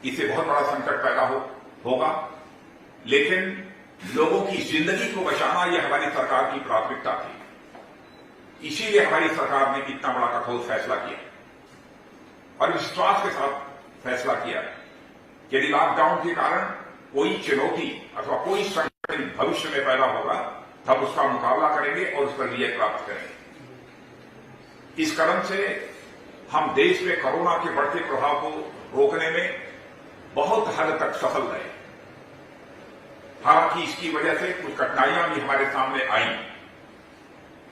इससे बहुत बड़ा संकट पैदा होगा, लेकिन लोगों की जिंदगी को बचाना यह हमारी सरकार की प्राथमिकता थी। इसीलिए हमारी सरकार ने इतना बड़ा कठोर फैसला किया और विश्वास के साथ फैसला किया कि यदि लॉकडाउन के कारण कोई चुनौती अथवा कोई संकट भविष्य में पैदा होगा तब उसका मुकाबला करेंगे और उस पर विजय प्राप्त करेंगे। इस कदम से हम देश में कोरोना के बढ़ते प्रभाव को रोकने में बहुत हद तक सफल रहे। हालांकि इसकी वजह से कुछ कठिनाइयां भी हमारे सामने आई,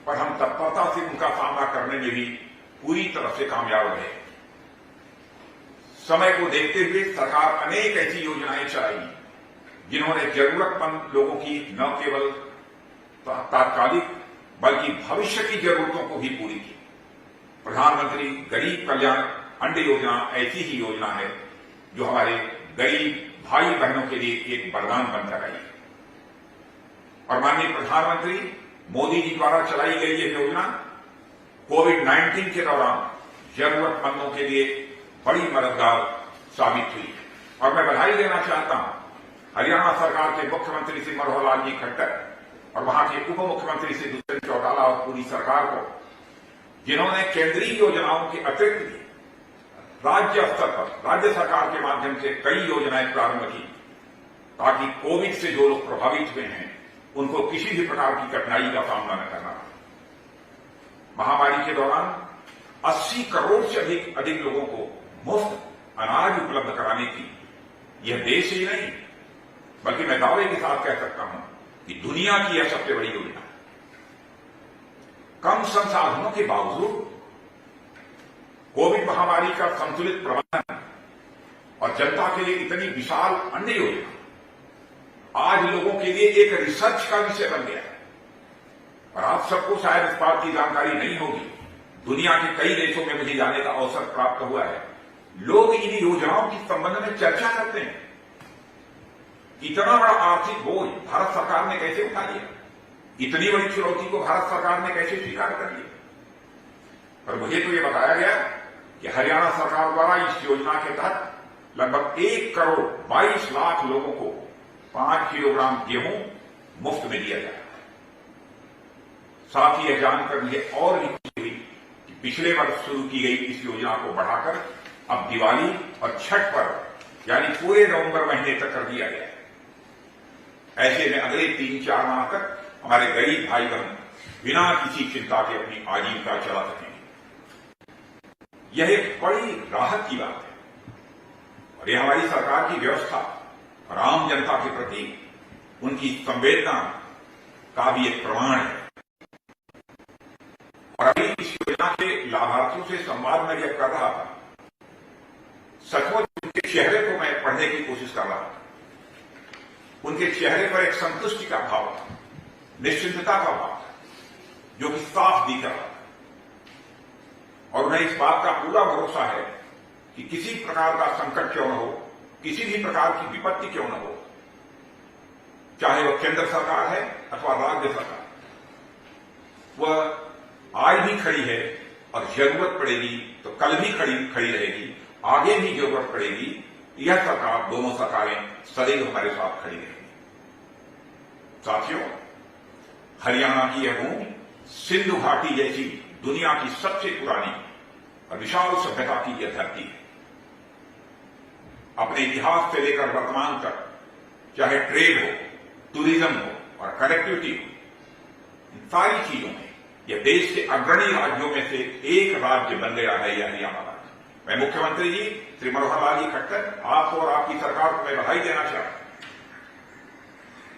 पर हम तत्परता से उनका सामना करने में भी पूरी तरह से कामयाब रहे। समय को देखते हुए सरकार अनेक ऐसी योजनाएं चलाई जिन्होंने जरूरतमंद लोगों की न केवल तात्कालिक बल्कि भविष्य की जरूरतों को भी पूरी की। प्रधानमंत्री गरीब कल्याण अन्न योजना ऐसी ही योजना है जो हमारे गरीब भाई बहनों के लिए एक वरदान बनकर आई है। और माननीय प्रधानमंत्री मोदी जी द्वारा चलाई गई यह योजना कोविड-19 के दौरान जरूरतमंदों के लिए बड़ी मददगार साबित हुई है। और मैं बधाई देना चाहता हूं हरियाणा सरकार के मुख्यमंत्री श्री मनोहर लाल जी खट्टर और वहां के उप मुख्यमंत्री श्री दुष्यंत चौटाला और पूरी सरकार को, जिन्होंने केंद्रीय योजनाओं के अतिरिक्त भी राज्य स्तर पर राज्य सरकार के माध्यम से कई योजनाएं प्रारंभ की, ताकि कोविड से जो लोग प्रभावित हुए हैं उनको किसी भी प्रकार की कठिनाई का सामना न करना पड़े। महामारी के दौरान 80 करोड़ से अधिक लोगों को मुफ्त अनाज उपलब्ध कराने की यह देश ही नहीं बल्कि मैं दावे के साथ कह सकता हूं कि दुनिया की यह सबसे बड़ी योजना है। कम संसाधनों के बावजूद कोविड महामारी का संतुलित प्रबंधन और जनता के लिए इतनी विशाल अन्य योजना आज लोगों के लिए एक रिसर्च का विषय बन गया है। और आप सबको शायद इस बात की जानकारी नहीं होगी, दुनिया के कई देशों में मुझे जाने का अवसर प्राप्त हुआ है। लोग इन योजनाओं के संबंध में चर्चा करते हैं। इतना बड़ा आर्थिक बोझ भारत सरकार ने कैसे उठा लिया, इतनी बड़ी चुनौती को भारत सरकार ने कैसे स्वीकार कर लिया। पर मुझे तो यह बताया गया कि हरियाणा सरकार द्वारा इस योजना के तहत लगभग 1 करोड़ 22 लाख लोगों को 5 किलोग्राम गेहूं मुफ्त में दिया जाएगा। साथ ही यह जानकर मुझे और भी खुशी हुई कि पिछले वर्ष शुरू की गई इस योजना को बढ़ाकर अब दिवाली और छठ पर्व यानी पूरे नवंबर महीने तक कर दिया गया है। ऐसे में अगले 3-4 माह तक हमारे गरीब भाई बहन बिना किसी चिंता के अपनी आजीविका चला सकेंगे। यह एक बड़ी राहत की बात है और यह हमारी सरकार की व्यवस्था और आम जनता के प्रति उनकी संवेदना का भी एक प्रमाण है। और अभी इस योजना के लाभार्थियों से संवाद में जब कर रहा था, सचमुच उनके चेहरे को मैं पढ़ने की कोशिश कर रहा था। उनके चेहरे पर एक संतुष्टि का भाव था, निश्चिंतता का भाव था, जो कि साफ दिख रहा था। और उन्हें इस बात का पूरा भरोसा है कि किसी प्रकार का संकट क्यों न हो, किसी भी प्रकार की विपत्ति क्यों न हो, चाहे वह केंद्र सरकार है अथवा राज्य सरकार, वह आज भी खड़ी है और जरूरत पड़ेगी तो कल भी खड़ी रहेगी, आगे भी जरूरत पड़ेगी। यह सरकार, दोनों सरकारें सदैव हमारे साथ खड़ी रहेंगी। साथियों, हरियाणा की यह भूमि सिंधु घाटी जैसी दुनिया की सबसे पुरानी और विशाल सभ्यता की यह धरती है। अपने इतिहास से लेकर वर्तमान तक, चाहे ट्रेड हो, टूरिज्म हो और कनेक्टिविटी हो, इन सारी चीजों में यह देश के अग्रणी राज्यों में से एक राज्य बन गया है, यह हरियाणा राज्य। मैं मुख्यमंत्री जी श्री मनोहर लाल जी खट्टर, आपको और आपकी सरकार को मैं बधाई देना चाहता हूं।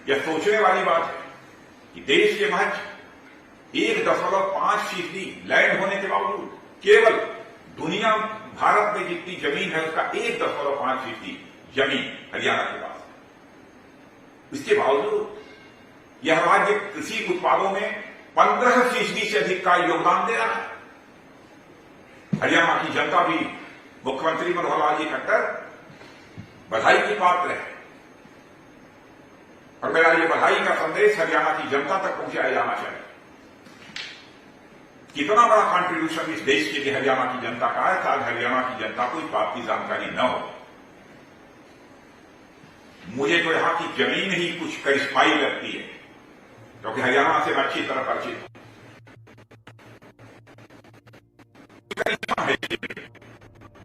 यह सोचने वाली बात है कि देश के महज 1.5% लैंड होने के बावजूद केवल दुनिया भारत में जितनी जमीन है उसका 1.5% जमीन हरियाणा के पास है। इसके बावजूद यह राज्य कृषि उत्पादों में 15% से अधिक का योगदान दे रहा है। हरियाणा की जनता भी मुख्यमंत्री मनोहर लाल जी खट्टर बधाई की पात्र है और मेरा ये बधाई का संदेश हरियाणा की जनता तक पहुंचाया जाना चाहिए। कितना बड़ा कंट्रीब्यूशन इस देश के लिए हरियाणा की जनता का है, शायद हरियाणा की जनता को इस बात की जानकारी न हो। मुझे तो यहां की जमीन ही कुछ करिश्माई लगती है, क्योंकि हरियाणा से मैं अच्छी तरह परिचित हूं।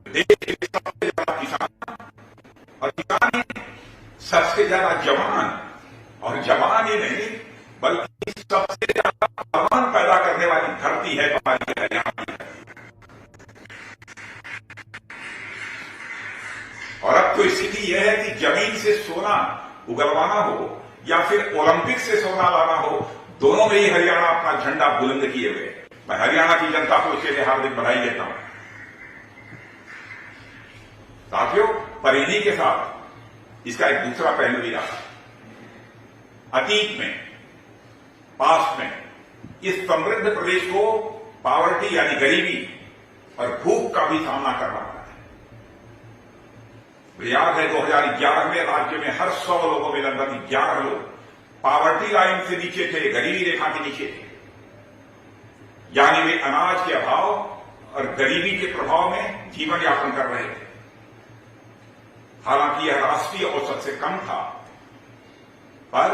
देश के सबसे ज्यादा किसान और किसान ही सबसे ज्यादा जवान, और जवान ही नहीं बल्कि सबसे ज्यादा जवान पैदा करने वाली धरती है हमारी हरियाणा की। और अब तो स्थिति यह है कि जमीन से सोना उगलवाना हो या फिर ओलंपिक से सोना लाना हो, दोनों में ही हरियाणा अपना झंडा बुलंद किए हुए। मैं हरियाणा की जनता को इसके लिए हार्दिक बधाई देता हूं। साथियों, पर इन्हीं के साथ इसका एक दूसरा पहलू भी रहा। अतीत में, पास्ट में इस समृद्ध प्रदेश को पॉवर्टी यानी गरीबी और भूख का भी सामना करना पड़ा है। मुझे याद है 2011 में राज्य में हर 100 लोगों में लगभग 11 लोग पॉवर्टी लाइन से नीचे थे, गरीबी रेखा के नीचे थे, यानी वे अनाज के अभाव और गरीबी के प्रभाव में जीवन यापन कर रहे थे। हालांकि यह राष्ट्रीय औसत से कम था, पर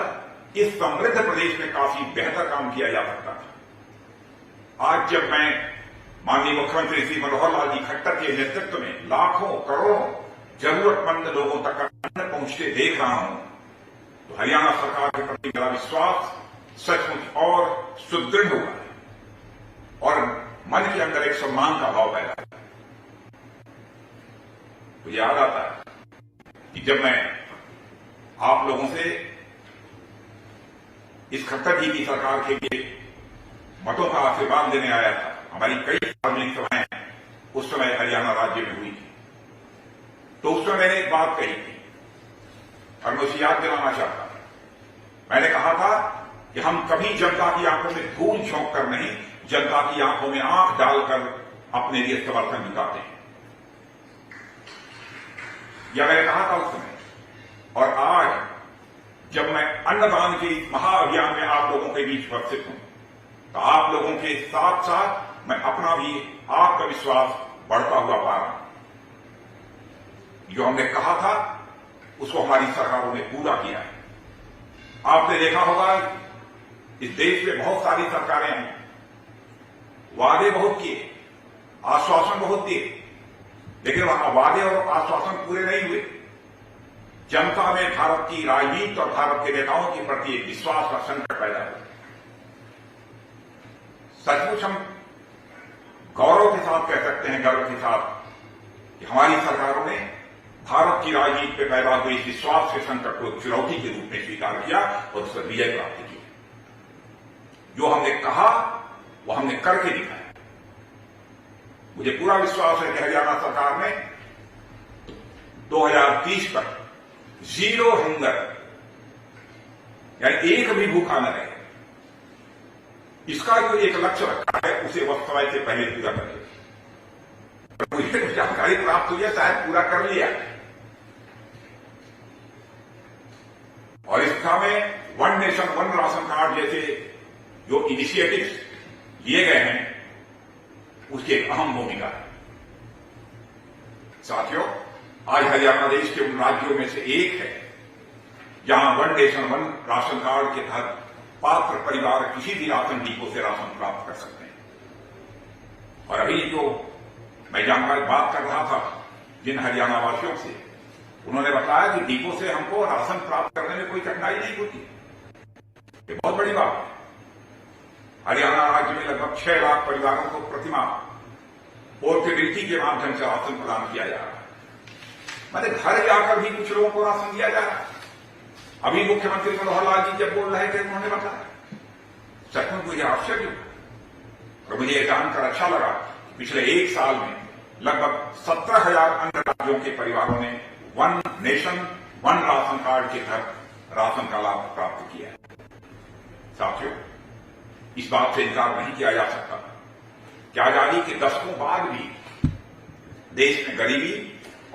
इस समृद्ध प्रदेश में काफी बेहतर काम किया जा सकता था। आज जब मैं माननीय मुख्यमंत्री श्री मनोहर लाल जी खट्टर के नेतृत्व में लाखों करोड़ों जरूरतमंद लोगों तक अन्न पहुंचते देख रहा हूं, तो हरियाणा सरकार के प्रति मेरा विश्वास सचमुच और सुदृढ़ हुआ है और मन के अंदर एक सम्मान का भाव पैदा है। मुझे याद आता है कि जब मैं आप लोगों से इस खट्टर जी की सरकार के लिए मतों का आशीर्वाद लेने आया था, हमारी कई सार्वजनिक सभाएं उस समय हरियाणा राज्य में हुई थी, तो उस समय मैंने एक बात कही थी और मैं उसे याद दिलाना चाहता हूं। मैंने कहा था कि हम कभी जनता की आंखों में धूल झोंक कर नहीं, जनता की आंखों में आंख डालकर अपने लिए समर्थन जुटाते हैं। यह मैंने कहा था उस समय, और आज जब मैं अन्नदान के महाअभियान में आप लोगों के बीच उपस्थित हूं, तो आप लोगों के साथ साथ मैं अपना भी आत्मविश्वास बढ़ता हुआ पा रहा हूं। जो हमने कहा था उसको हमारी सरकारों ने पूरा किया है। आपने देखा होगा इस देश में बहुत सारी सरकारें हैं, वादे बहुत किए, आश्वासन बहुत दिए, लेकिन वहां वादे और आश्वासन पूरे नहीं हुए। जनता में भारत की राजनीति और भारत के नेताओं के प्रति एक विश्वास का संकट पैदा हुआ। सचमुच हम गौरव के साथ कह सकते हैं, गर्व के साथ, कि हमारी सरकारों ने भारत की राजनीति पे पैदा हुए इस विश्वास के संकट को चुनौती के रूप में स्वीकार किया और उस पर विजय प्राप्त की। जो हमने कहा वो हमने करके दिखाया। मुझे पूरा विश्वास है कि हरियाणा सरकार ने 2030 तक जीरो हंगर यानी एक भी भूखा न रहे, इसका जो एक लक्ष्य रखा है उसे वह समय से पहले पूरा करें। मुझे जानकारी प्राप्त हुई है, शायद पूरा कर लिया। और इसका में one nation one ration card जैसे जो इनिशिएटिव्स लिए गए हैं उसकी एक अहम भूमिका है। साथियों, आज हरियाणा देश के उन राज्यों में से एक है जहां one nation one ration card के तहत पात्र परिवार किसी भी राशन डिपो से राशन प्राप्त कर सकते हैं। और अभी जो मैं जानकारी बात कर रहा था जिन हरियाणा वासियों से, उन्होंने बताया कि डिपो से हमको राशन प्राप्त करने में कोई कठिनाई नहीं होती। ये बहुत बड़ी बात है। हरियाणा राज्य में लगभग 6 लाख परिवारों को प्रतिमाह पोर्टेबिलिटी के माध्यम से राशन प्रदान किया जा रहा है। मतलब घर जाकर भी कुछ लोगों को राशन दिया जा रहा है। अभी मुख्यमंत्री मनोहर लाल जी जब बोल रहे थे उन्होंने बताया, सचमुच मुझे आश्चर्य हुआ और मुझे यह जानकर अच्छा लगा कि पिछले 1 साल में लगभग 17,000 अन्य राज्यों के परिवारों ने one nation one ration card के तहत राशन का लाभ प्राप्त किया है। साथियों, इस बात से इनकार नहीं किया जा सकता कि आजादी के दशकों बाद भी देश में गरीबी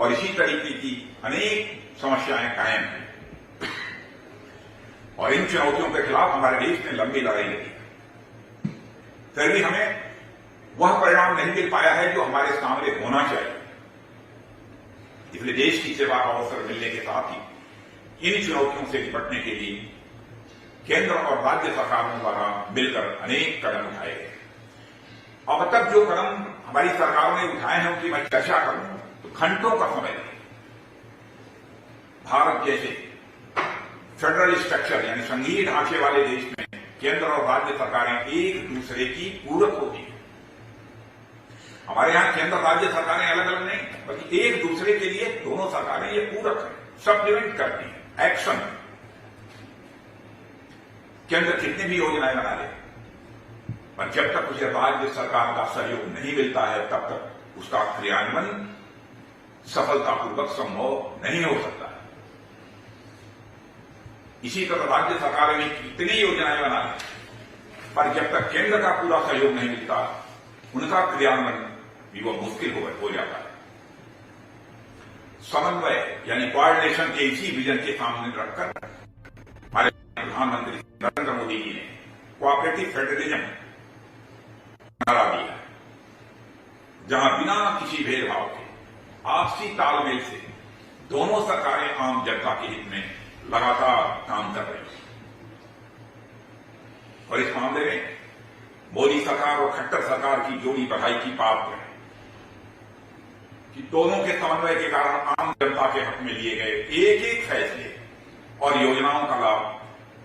और इसी तरीके की अनेक समस्याएं कायम हैं और इन चुनौतियों के खिलाफ हमारे देश ने लंबी लड़ाई लड़ी। फिर भी हमें वह परिणाम नहीं मिल पाया है जो हमारे सामने होना चाहिए। इसलिए देश की सेवा का अवसर मिलने के साथ ही इन चुनौतियों से निपटने के लिए केंद्र और राज्य सरकारों द्वारा मिलकर अनेक कदम उठाए गए। अब तक जो कदम हमारी सरकारों ने उठाए हैं उनकी मैं चर्चा करूं तो घंटों का समय लगेगा। भारत जैसे फेडरल स्ट्रक्चर यानी संघीय ढांचे वाले देश में केंद्र और राज्य सरकारें एक दूसरे की पूरक होती हैं। हमारे यहां केंद्र राज्य सरकारें अलग अलग नहीं, बल्कि एक दूसरे के लिए दोनों सरकारें ये पूरक हैं, सप्लीमेंट करती हैं एक्शन। केंद्र कितनी भी योजनाएं बना ले, पर जब तक उसे राज्य सरकार का सहयोग नहीं मिलता है तब तक उसका क्रियान्वयन सफलतापूर्वक संभव नहीं हो सकता है। इसी तरह राज्य सरकारें ने कितनी योजनाएं बना ली, पर जब तक केंद्र का पूरा सहयोग नहीं मिलता उनका क्रियान्वयन भी वो मुश्किल हो जाता है। समन्वय यानी कोऑर्डिनेशन के इसी विजन के सामने रखकर हमारे प्रधानमंत्री नरेंद्र मोदी जी ने कोऑपरेटिव फेडरलिज्म नारा दिया, जहां बिना किसी भेदभाव के आपसी तालमेल से दोनों सरकारें आम जनता के हित में लगातार काम कर रही है। और इस मामले में मोदी सरकार और खट्टर सरकार की जोड़ी बधाई की पात्र है कि दोनों के समन्वय के कारण आम जनता के हक में लिए गए एक एक फैसले और योजनाओं का लाभ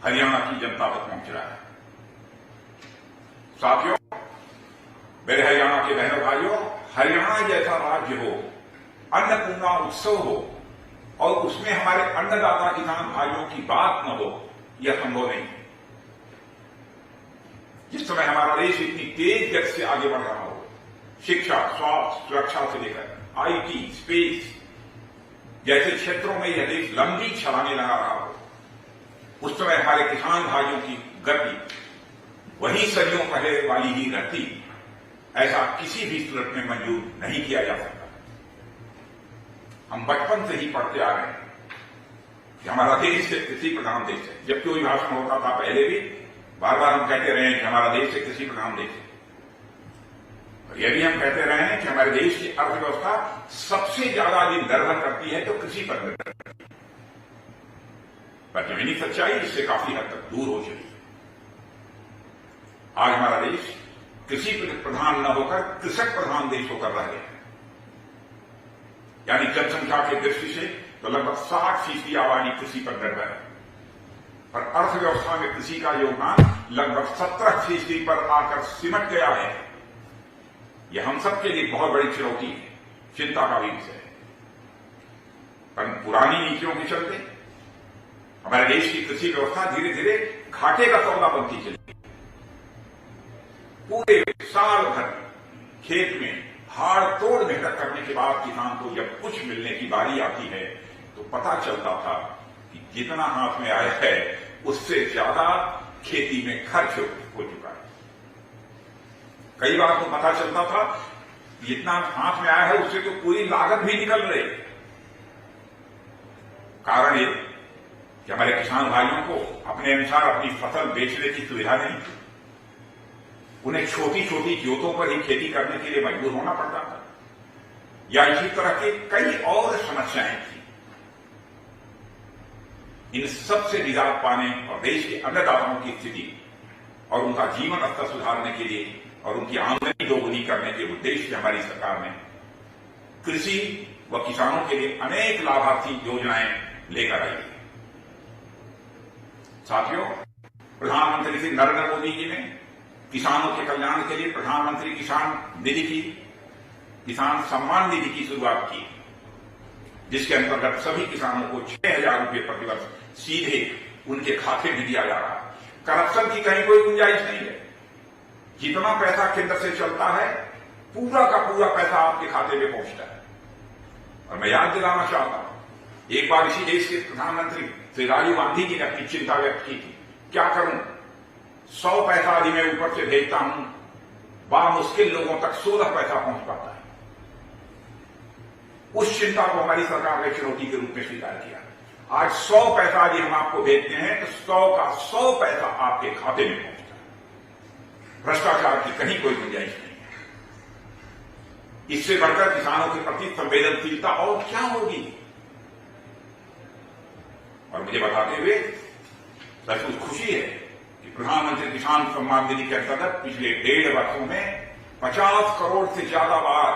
हरियाणा की जनता तक पहुंच रहा है। साथियों, मेरे हरियाणा के बहनों भाइयों, हरियाणा जैसा राज्य हो, अन्नपूर्णा उत्सव हो और उसमें हमारे अन्नदाता किसान भाइयों की बात न हो, यह संभव नहीं। जिस समय हमारा देश इतनी तेज गति से आगे बढ़ रहा हो, शिक्षा, स्वास्थ्य, सुरक्षा से लेकर आईटी, स्पेस जैसे क्षेत्रों में यह देश लंबी छलांगे लगा रहा हो, उस समय हमारे किसान भाइयों की गति वही सदियों पहले वाली ही रहती, ऐसा किसी भी सूरत में मंजूर नहीं किया जा सकता। हम बचपन से ही पढ़ते आ रहे हैं कि हमारा देश एक कृषि प्रधान देश है। जब कोई भाषण होता था पहले भी बार बार हम कहते रहे हैं कि हमारा देश एक कृषि प्रधान देश है, और यह भी हम कहते रहे हैं कि हमारे देश की अर्थव्यवस्था सबसे ज्यादा निर्भर करती है तो कृषि पर निर्भर करती है। पर जमीनी सच्चाई इससे काफी हद तक दूर हो चुकी है। आज हमारा देश कृषि प्रधान न होकर कृषक प्रधान देश होकर रह गया है। यानी जनसंख्या की दृष्टि से तो लगभग 60% आबादी कृषि पर निर्भर है, पर अर्थव्यवस्था में कृषि का योगदान लगभग 17% पर आकर सिमट गया है। यह हम सबके लिए बहुत बड़ी चुनौती है, चिंता का भी विषय है। पर पुरानी नीतियों के चलते हमारे देश की कृषि व्यवस्था धीरे धीरे घाटे का सौदा बनती चली। पूरे साल भर खेत में हाड़ तोड़ मेहनत करने के बाद किसान को जब कुछ मिलने की बारी आती है तो पता चलता था कि जितना हाथ में आया है उससे ज्यादा खेती में खर्च हो चुका है। कई बार तो पता चलता था जितना हाथ में आया है उससे तो पूरी लागत भी निकल रही। कारण ये कि हमारे किसान भाइयों को अपने अनुसार अपनी फसल बेचने की सुविधा नहीं थी। उन्हें छोटी छोटी जोतों पर ही खेती करने के लिए मजबूर होना पड़ता था, या इसी तरह के कई और समस्याएं थी। इन सब से निजात पाने और देश के अन्नदाताओं की स्थिति और उनका जीवन स्तर सुधारने के लिए और उनकी आमदनी दोगुनी करने के उद्देश्य से हमारी सरकार ने कृषि व किसानों के लिए अनेक लाभार्थी योजनाएं लेकर आई है। साथियों, प्रधानमंत्री श्री नरेंद्र मोदी जी ने किसानों के कल्याण के लिए प्रधानमंत्री किसान निधि की, किसान सम्मान निधि की शुरुआत की, जिसके अंतर्गत सभी किसानों को 6,000 रुपये प्रतिवर्ष सीधे उनके खाते में दिया जा रहा है। करप्शन की कहीं कोई गुंजाइश नहीं है। जितना पैसा केंद्र से चलता है पूरा का पूरा पैसा आपके खाते में पहुंचता है। और मैं याद दिलाना चाहता हूं, एक बार इसी देश के प्रधानमंत्री श्री राजीव गांधी जी ने अपनी चिंता व्यक्त की थी, क्या करूं, 100 पैसा यदि मैं ऊपर से भेजता हूं, बामुश्किल लोगों तक 16 पैसा पहुंच पाता है। उस चिंता को हमारी सरकार ने चुनौती के रूप में स्वीकार किया। आज 100 पैसा यदि हम आपको भेजते हैं तो 100 का 100 पैसा आपके खाते में पहुंचता है। भ्रष्टाचार की कहीं कोई गुंजाइश नहीं है। इससे बढ़कर किसानों के प्रति संवेदनशीलता और क्या होगी। और और मुझे बताते हुए सचमुच खुशी है कि प्रधानमंत्री किसान सम्मान निधि के अंतर्गत पिछले 1.5 वर्षों में 50 करोड़ से ज्यादा बार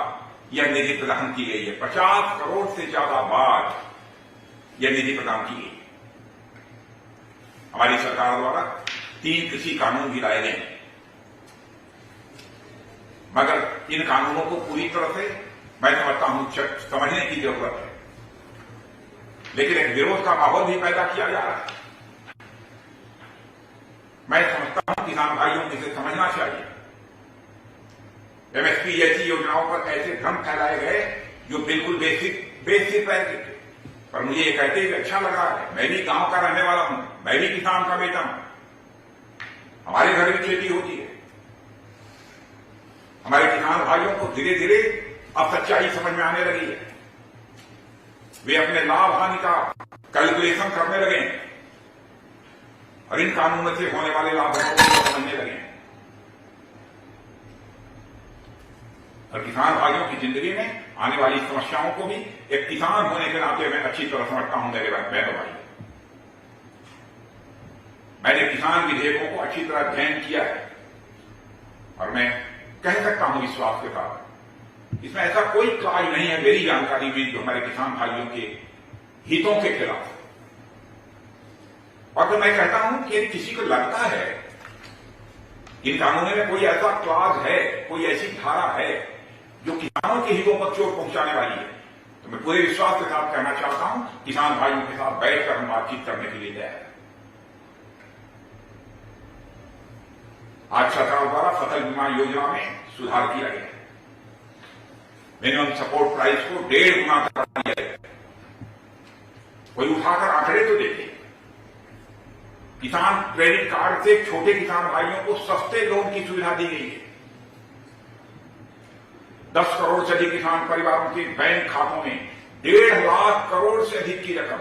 यह निधि प्रदान की गई है। 50 करोड़ से ज्यादा बार यह निधि प्रदान की गई। हमारी सरकार द्वारा 3 कृषि कानून भी लाए गए, मगर इन कानूनों को पूरी तरह से मैं समझता हूं समझने की जरूरत है, लेकिन एक विरोध का माहौल भी पैदा किया जा रहा है। मैं समझता हूं किसान भाइयों को इसे समझना चाहिए। एमएसपी जैसी योजनाओं पर ऐसे भ्रम फैलाए गए जो बिल्कुल बेसिक है। पर मुझे ये कहते हुए अच्छा लग रहा है, मैं भी गांव का रहने वाला हूं, मैं भी किसान का बेटा हूं, हमारे घर भी खेती होती है। हमारे किसान भाइयों को धीरे धीरे अब सच्चाई समझ में आने लगी है। वे अपने लाभ हानि का कैलकुलेशन करने लगे और इन कानूनों से होने वाले लाभों को समझने लगे और किसान भाइयों की जिंदगी में आने वाली समस्याओं को भी एक किसान होने के नाते मैं अच्छी तरह समझता हूं। मेरे बहनों भाई, मैंने किसान विधेयकों को अच्छी तरह अध्ययन किया है और मैं कह सकता हूं विश्वास के साथ इसमें ऐसा कोई क्लाज नहीं है मेरी जानकारी में जो हमारे किसान भाइयों के हितों के खिलाफ। और तो मैं कहता हूं कि किसी को लगता है इन कानूनों में कोई ऐसा क्लाज है, कोई ऐसी धारा है जो किसानों के हितों पर चोट पहुंचाने वाली है, तो मैं पूरे विश्वास के साथ कहना चाहता हूं किसान भाइयों के साथ बैठकर हम बातचीत करने के लिए तैयार हैं। आज सरकार द्वारा फसल बीमा योजना में सुधार किया गया है। मिनिमम सपोर्ट प्राइस को 1.5 गुना कर दिया गया। कोई उठाकर आंकड़े तो देखिए, किसान क्रेडिट कार्ड से छोटे किसान भाइयों को सस्ते लोन की सुविधा दी गई है। 10 करोड़ से अधिक किसान परिवारों के बैंक खातों में 1.5 लाख करोड़ से अधिक की रकम,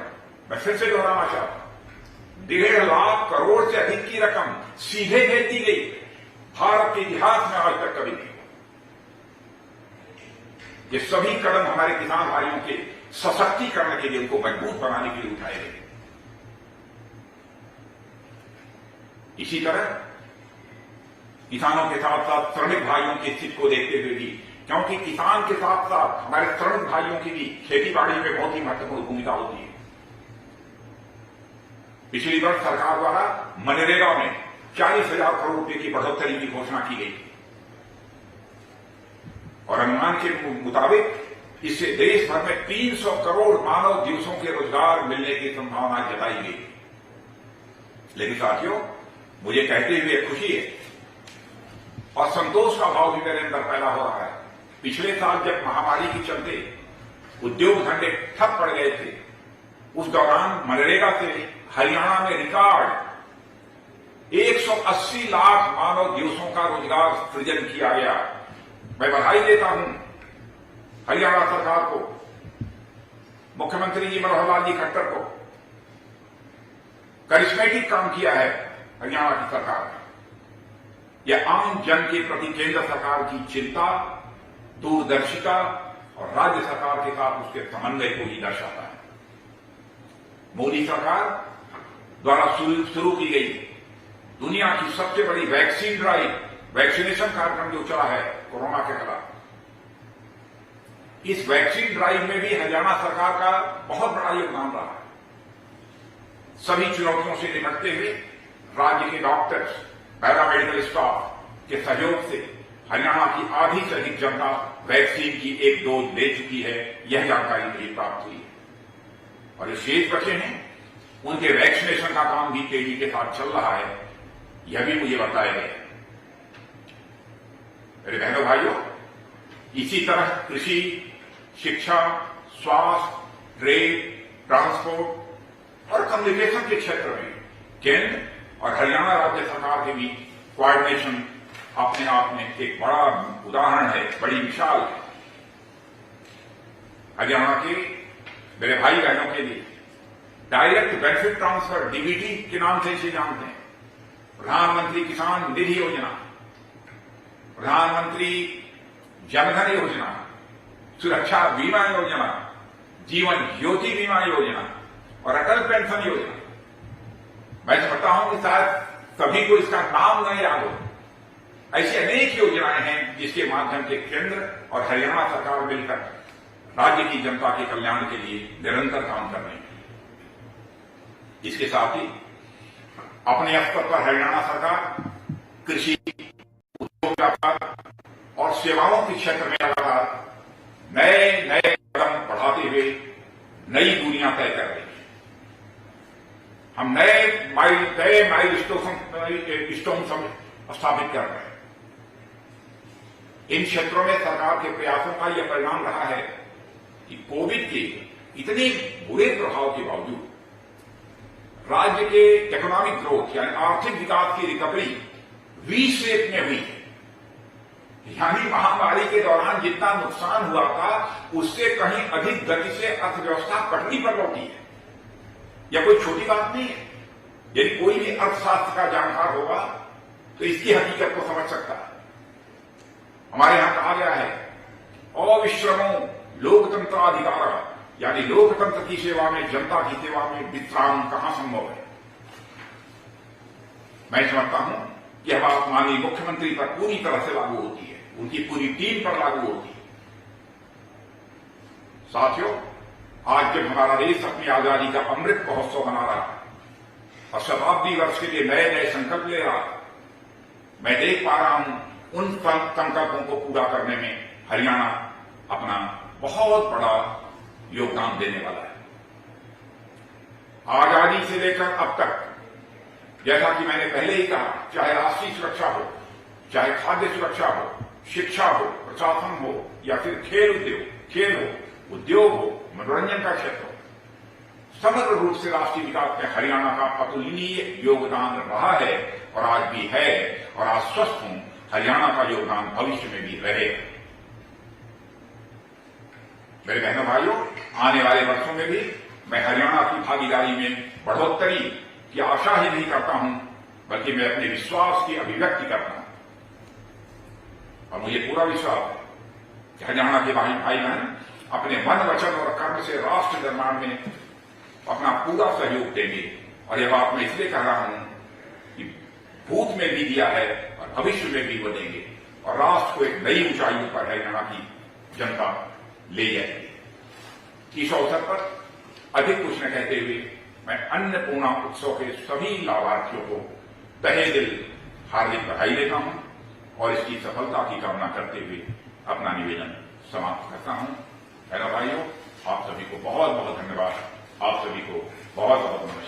मैं फिर से दोहराना चाहता हूं, 1.5 लाख करोड़ से अधिक की रकम सीधे भेज दी गई। भारत के इतिहास में आज तक कभी नहीं। ये सभी कदम हमारे किसान भाइयों के सशक्तिकरण के लिए, उनको मजबूत बनाने के लिए उठाए गए। इसी तरह किसानों के साथ साथ श्रमिक भाइयों की स्थिति को देखते हुए भी, क्योंकि किसान के साथ साथ हमारे श्रमिक भाइयों की भी खेती बाड़ी में बहुत ही महत्वपूर्ण भूमिका होती है। पिछली वर्ष सरकार द्वारा मनरेगा में 40,000 करोड़ रुपए की बढ़ोतरी की घोषणा की गई और अनुमान के मुताबिक इससे देश भर में 300 करोड़ मानव दिवसों के रोजगार मिलने की संभावना जताई गई। लेकिन साथियों, मुझे कहते हुए खुशी है और संतोष का भाव भी मेरे अंदर पैदा हो रहा है। पिछले साल जब महामारी के चलते उद्योग धंधे ठप पड़ गए थे, उस दौरान मनरेगा से हरियाणा में रिकॉर्ड 180 लाख मानव दिवसों का रोजगार सृजन किया गया। मैं बधाई देता हूं हरियाणा सरकार को, मुख्यमंत्री जी मनोहर लाल जी खट्टर को। करिश्मेटिक काम किया है हरियाणा की सरकार ने। यह आम जन के प्रति केंद्र सरकार की चिंता, दूरदर्शिता और राज्य सरकार के साथ उसके समन्वय को ही दर्शाता है। मोदी सरकार द्वारा शुरू की गई दुनिया की सबसे बड़ी वैक्सीन ड्राइव, वैक्सीनेशन कार्यक्रम जो चला है कोरोना के खिलाफ, इस वैक्सीन ड्राइव में भी हरियाणा सरकार का बहुत बड़ा योगदान रहा है। सभी चुनौतियों से निपटते हुए राज्य के डॉक्टर्स, पैरामेडिकल स्टाफ के सहयोग से हरियाणा की आधी से अधिक जनता वैक्सीन की 1 डोज ले चुकी है, यह जानकारी मुझे प्राप्त हुई है। और जो शेष बचे हैं उनके वैक्सीनेशन का काम भी तेजी के साथ चल रहा है, यह भी मुझे बताया गया। मेरे बहनों भाइयों, इसी तरह कृषि, शिक्षा, स्वास्थ्य, ट्रेड, ट्रांसपोर्ट और कम्युनिकेशन के क्षेत्र में केंद्र और हरियाणा राज्य सरकार के बीच कोऑर्डिनेशन अपने आप में एक बड़ा उदाहरण है, बड़ी मिसाल है। हरियाणा के मेरे भाई बहनों के लिए डायरेक्ट बेनिफिट ट्रांसफर, डीबीटी के नाम से इसे जानते हैं, प्रधानमंत्री किसान निधि योजना, प्रधानमंत्री जनधन योजना, सुरक्षा बीमा योजना, जीवन ज्योति बीमा योजना और अटल पेंशन योजना, मैं समझता हूं कि शायद सभी को इसका नाम न याद हो। ऐसी अनेक योजनाएं हैं जिसके माध्यम से केंद्र और हरियाणा सरकार मिलकर राज्य की जनता के कल्याण के लिए निरंतर काम कर रहे हैं। इसके साथ ही अपने स्तर पर हरियाणा सरकार कृषि, उद्योग, व्यापार और सेवाओं के क्षेत्र में लगातार नए नए कदम बढ़ाते हुए नई दूरियां तय कर रही है। हम नए माइलस्टोन स्थापित कर रहे हैं। इन क्षेत्रों में सरकार के प्रयासों का यह परिणाम रहा है कि कोविड के इतने बुरे प्रभाव के बावजूद राज्य के इकोनॉमिक ग्रोथ यानी आर्थिक विकास की रिकवरी वी शेप में हुई है। यानी महामारी के दौरान जितना नुकसान हुआ था उससे कहीं अधिक गति से अर्थव्यवस्था पटरी पर लौटी है। यह कोई छोटी बात नहीं है। यदि कोई भी अर्थशास्त्र का जानकार होगा तो इसकी हकीकत को समझ सकता है। हमारे यहां कहा गया है, अविश्रमो लोकतंत्राधिकार, यानी लोकतंत्र की सेवा में, जनता की सेवा में विश्राम कहां संभव है। मैं समझता हूं कि यह बात माननीय मुख्यमंत्री पर पूरी तरह से लागू होती है, उनकी पूरी टीम पर लागू होती है। साथियों, आज जब हमारा देश अपनी आजादी का अमृत महोत्सव मना रहा है और शताब्दी वर्ष के लिए नए नए संकल्प ले रहा है, मैं देख पा रहा हूं उन संकल्पों को पूरा करने में हरियाणा अपना बहुत बड़ा योगदान देने वाला है। आजादी से लेकर अब तक, जैसा कि मैंने पहले ही कहा, चाहे राष्ट्रीय सुरक्षा हो, चाहे खाद्य सुरक्षा हो, शिक्षा हो, प्रशासन हो, या फिर खेल हो, उद्योग हो, मनोरंजन का क्षेत्र हो, समग्र रूप से राष्ट्रीय विकास में हरियाणा का अतुलनीय योगदान रहा है और आज भी है, और आश्वस्त हूं हरियाणा का योगदान भविष्य में भी रहेगा। मेरे बहनों भाइयों, आने वाले वर्षों में भी मैं हरियाणा की भागीदारी में बढ़ोतरी की आशा ही नहीं करता हूं, बल्कि मैं अपने विश्वास की अभिव्यक्ति करता हूं। और मुझे पूरा विश्वास है कि हरियाणा के भाई बहन अपने मन, वचन और कर्म से राष्ट्र निर्माण में अपना पूरा सहयोग देंगे। और यह बात मैं इसलिए कह रहा हूं कि भूत में भी दिया है और भविष्य में भी वो देंगे, और राष्ट्र को एक नई ऊंचाइयों पर हरियाणा की जनता ले जाएगी। इस अवसर पर अधिक कुछ न कहते हुए मैं अन्नपूर्णा उत्सव के सभी लाभार्थियों को तहे दिल हार्दिक बधाई देता हूं और इसकी सफलता की कामना करते हुए अपना निवेदन समाप्त करता हूं। बहनों भाइयों, आप सभी को बहुत बहुत धन्यवाद। आप सभी को बहुत बहुत नमस्कार।